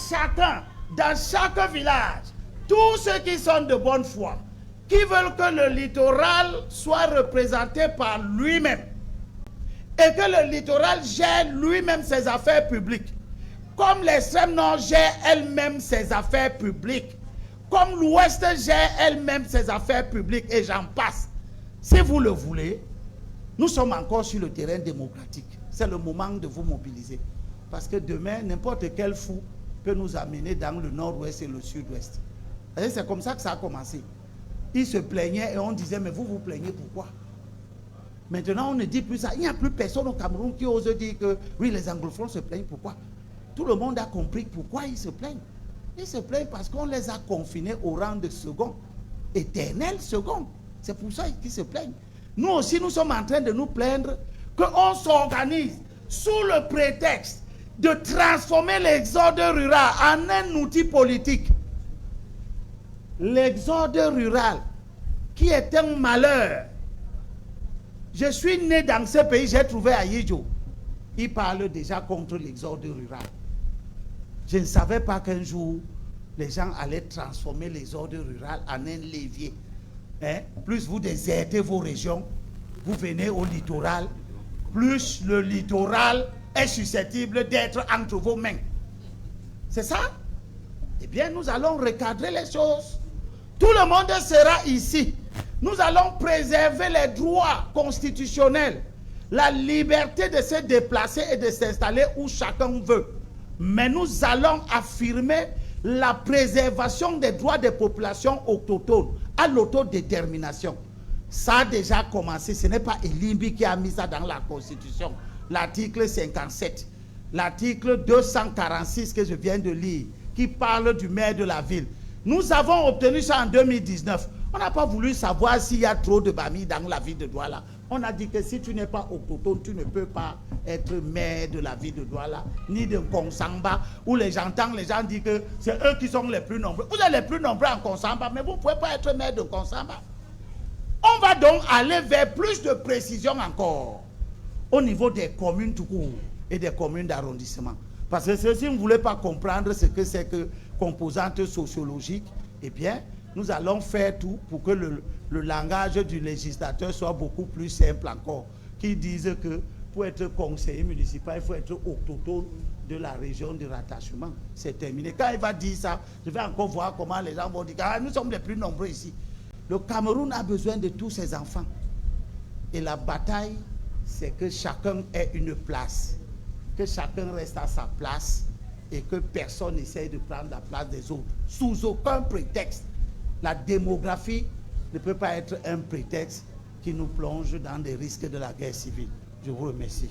chacun, dans chaque village, tous ceux qui sont de bonne foi, qui veulent que le littoral soit représenté par lui-même et que le littoral gère lui-même ses affaires publiques, comme l'extrême nord gère elle-même ses affaires publiques, comme l'ouest gère elle-même ses affaires publiques, et j'en passe. Si vous le voulez, nous sommes encore sur le terrain démocratique. C'est le moment de vous mobiliser. Parce que demain, n'importe quel fou peut nous amener dans le nord-ouest et le sud-ouest. C'est comme ça que ça a commencé. Ils se plaignaient et on disait, mais vous vous plaignez pourquoi? Maintenant, on ne dit plus ça. Il n'y a plus personne au Cameroun qui ose dire que, oui, les anglophones se plaignent. Pourquoi? Tout le monde a compris pourquoi ils se plaignent. Ils se plaignent parce qu'on les a confinés au rang de second, éternel second. C'est pour ça qu'ils se plaignent. Nous aussi, nous sommes en train de nous plaindre qu'on s'organise sous le prétexte de transformer l'exode rural en un outil politique. L'exode rural, qui est un malheur. Je suis né dans ce pays, j'ai trouvé à Yidjo. Il parle déjà contre l'exode rural. Je ne savais pas qu'un jour, les gens allaient transformer l'exode rural en un levier. Hein? Plus vous désertez vos régions, vous venez au littoral, plus le littoral est susceptible d'être entre vos mains. C'est ça? Eh bien, nous allons recadrer les choses. Tout le monde sera ici. Nous allons préserver les droits constitutionnels, la liberté de se déplacer et de s'installer où chacun veut. Mais nous allons affirmer la préservation des droits des populations autochtones à l'autodétermination. Ça a déjà commencé. Ce n'est pas Elimbi qui a mis ça dans la Constitution. L'article 57, l'article 246 que je viens de lire, qui parle du maire de la ville. Nous avons obtenu ça en 2019. On n'a pas voulu savoir s'il y a trop de Bami dans la ville de Douala. On a dit que si tu n'es pas autochtone, tu ne peux pas être maire de la ville de Douala, ni de Konsamba, où les gens disent que c'est eux qui sont les plus nombreux. Vous êtes les plus nombreux en Konsamba, mais vous ne pouvez pas être maire de Konsamba. On va donc aller vers plus de précision encore au niveau des communes tout court et des communes d'arrondissement. Parce que si vous ne voulez pas comprendre ce que c'est que composante sociologique, eh bien, nous allons faire tout pour que le langage du législateur soit beaucoup plus simple encore. Qui disent que pour être conseiller municipal, il faut être autochtone de la région de rattachement. C'est terminé. Quand il va dire ça, je vais encore voir comment les gens vont dire ah, nous sommes les plus nombreux ici. Le Cameroun a besoin de tous ses enfants. Et la bataille, c'est que chacun ait une place. Que chacun reste à sa place et que personne n'essaye de prendre la place des autres. Sous aucun prétexte. La démographie ne peut pas être un prétexte qui nous plonge dans des risques de la guerre civile. Je vous remercie.